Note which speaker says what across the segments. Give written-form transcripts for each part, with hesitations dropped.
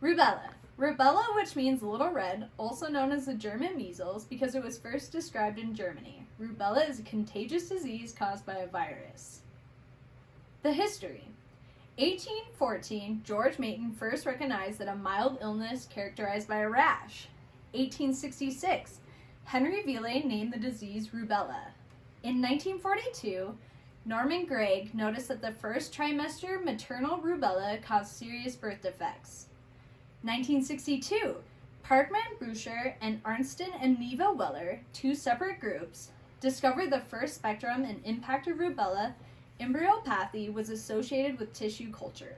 Speaker 1: Rubella. Rubella, which means little red, also known as the German measles because it was first described in Germany. Rubella is a contagious disease caused by a virus. The history. 1814, George Mayton first recognized that a mild illness characterized by a rash. 1866, Henry Ville named the disease rubella. In 1942, Norman Gregg noticed that the first trimester maternal rubella caused serious birth defects. 1962, Parkman, Boucher, and Arnston and Neva Weller, two separate groups, discovered the first spectrum and impact of rubella embryopathy was associated with tissue culture.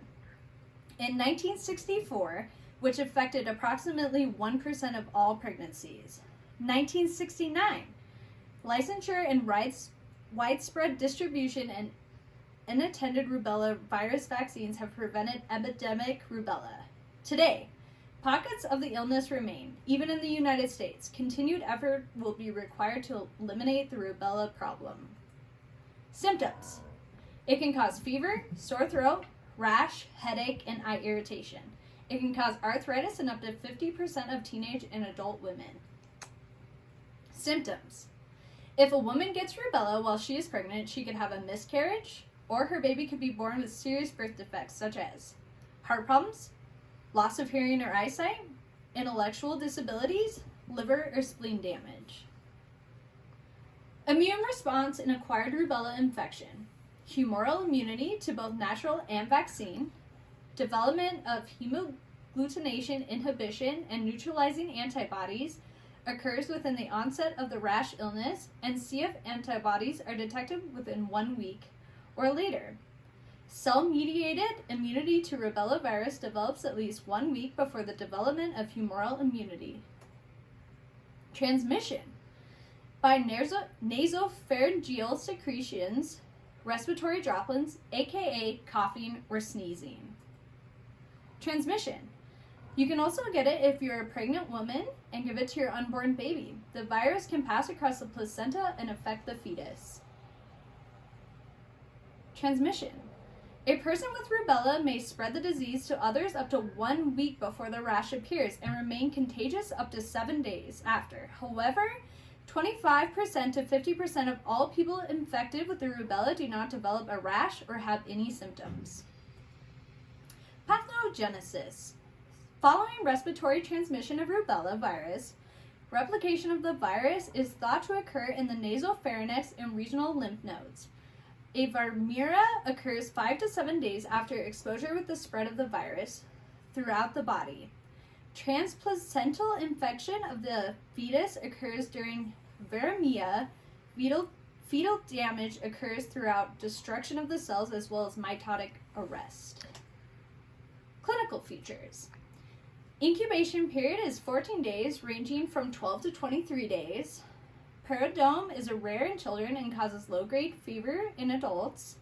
Speaker 1: In 1964, which affected approximately 1% of all pregnancies. 1969, licensure and widespread distribution and unattended rubella virus vaccines have prevented epidemic rubella. Today, pockets of the illness remain, even in the United States. Continued effort will be required to eliminate the rubella problem. Symptoms. It can cause fever, sore throat, rash, headache, and eye irritation. It can cause arthritis in up to 50% of teenage and adult women. Symptoms. If a woman gets rubella while she is pregnant, she could have a miscarriage, or her baby could be born with serious birth defects such as heart problems, loss of hearing or eyesight, intellectual disabilities, liver or spleen damage. Immune response in acquired rubella infection. Humoral immunity to both natural and vaccine. Development of hemagglutination inhibition and neutralizing antibodies occurs within the onset of the rash illness, and CF antibodies are detected within 1 week or later. Cell-mediated immunity to rubella virus develops at least 1 week before the development of humoral immunity. Transmission. By nasopharyngeal secretions, respiratory droplets, aka coughing or sneezing. Transmission. You can also get it if you're a pregnant woman and give it to your unborn baby. The virus can pass across the placenta and affect the fetus. Transmission. A person with rubella may spread the disease to others up to 1 week before the rash appears and remain contagious up to 7 days after. However, 25% to 50% of all people infected with the rubella do not develop a rash or have any symptoms. Pathogenesis. Following respiratory transmission of rubella virus, replication of the virus is thought to occur in the nasopharynx and regional lymph nodes. A viremia occurs 5 to 7 days after exposure with the spread of the virus throughout the body. Transplacental infection of the fetus occurs during viremia. Fetal damage occurs throughout destruction of the cells as well as mitotic arrest. Clinical features. Incubation period is 14 days, ranging from 12 to 23 days. Periodome is rare in children and causes low-grade fever in adults.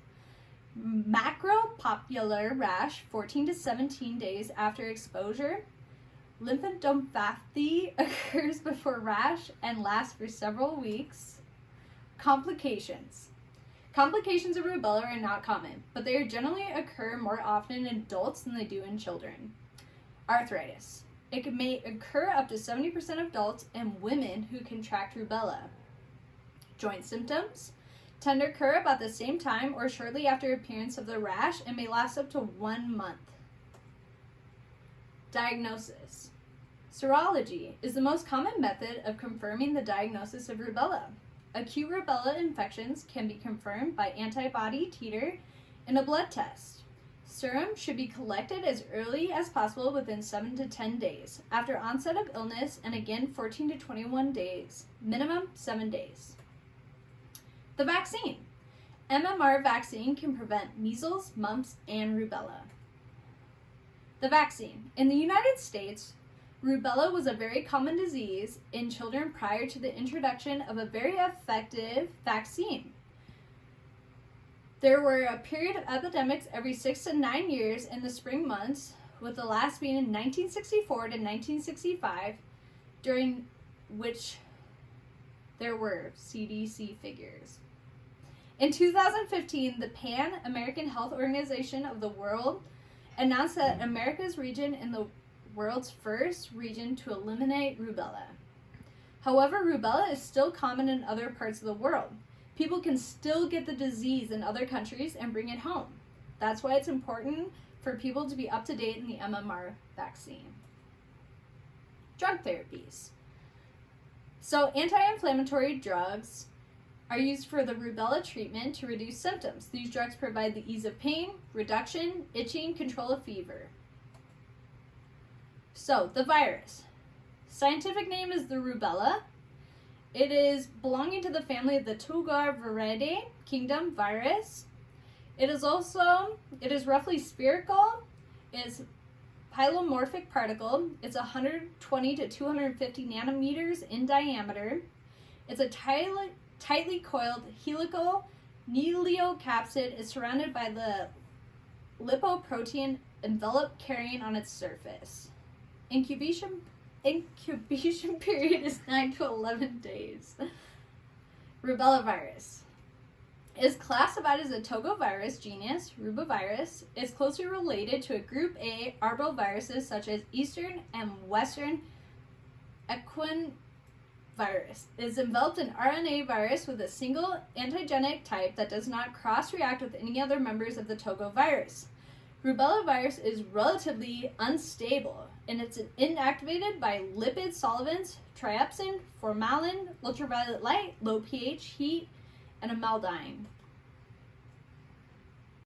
Speaker 1: Macropopular rash, 14 to 17 days after exposure. Lymphadenopathy occurs before rash and lasts for several weeks. Complications. Complications of rubella are not common, but they generally occur more often in adults than they do in children. Arthritis. It may occur up to 70% of adults and women who contract rubella. Joint symptoms tend to occur about the same time or shortly after appearance of the rash and may last up to 1 month. Diagnosis. Serology is the most common method of confirming the diagnosis of rubella. Acute rubella infections can be confirmed by antibody titer in a blood test. Serum should be collected as early as possible within 7 to 10 days after onset of illness, and again 14 to 21 days, minimum 7 days. The vaccine. MMR vaccine can prevent measles, mumps, and rubella. The vaccine. In the United States, rubella was a very common disease in children prior to the introduction of a very effective vaccine. There were a period of epidemics every 6 to 9 years in the spring months, with the last being in 1964 to 1965, during which there were CDC figures. In 2015, the Pan American Health Organization of the World announced that America's region in the world's first region to eliminate rubella. However, rubella is still common in other parts of the world. People can still get the disease in other countries and bring it home. That's why it's important for people to be up to date in the MMR vaccine. Drug therapies. So, anti-inflammatory drugs are used for the rubella treatment to reduce symptoms. These drugs provide the ease of pain, reduction, itching, control of fever. So, the virus. Scientific name is the rubella. It is belonging to the family of the Tugaviridae kingdom virus. It is roughly spherical. It's pylomorphic particle. It's 120 to 250 nanometers in diameter. It's a tightly coiled helical nucleocapsid. Is surrounded by the lipoprotein envelope carrying on its surface. Incubation period is 9 to 11 days. Rubella virus is classified as a togovirus genus, Rubavirus. Is closely related to a group A arboviruses such as Eastern and Western equine virus. It is enveloped in RNA virus with a single antigenic type that does not cross-react with any other members of the togovirus. Rubella virus is relatively unstable, and it's inactivated by lipid solvents, trypsin, formalin, ultraviolet light, low pH, heat, and amaldine.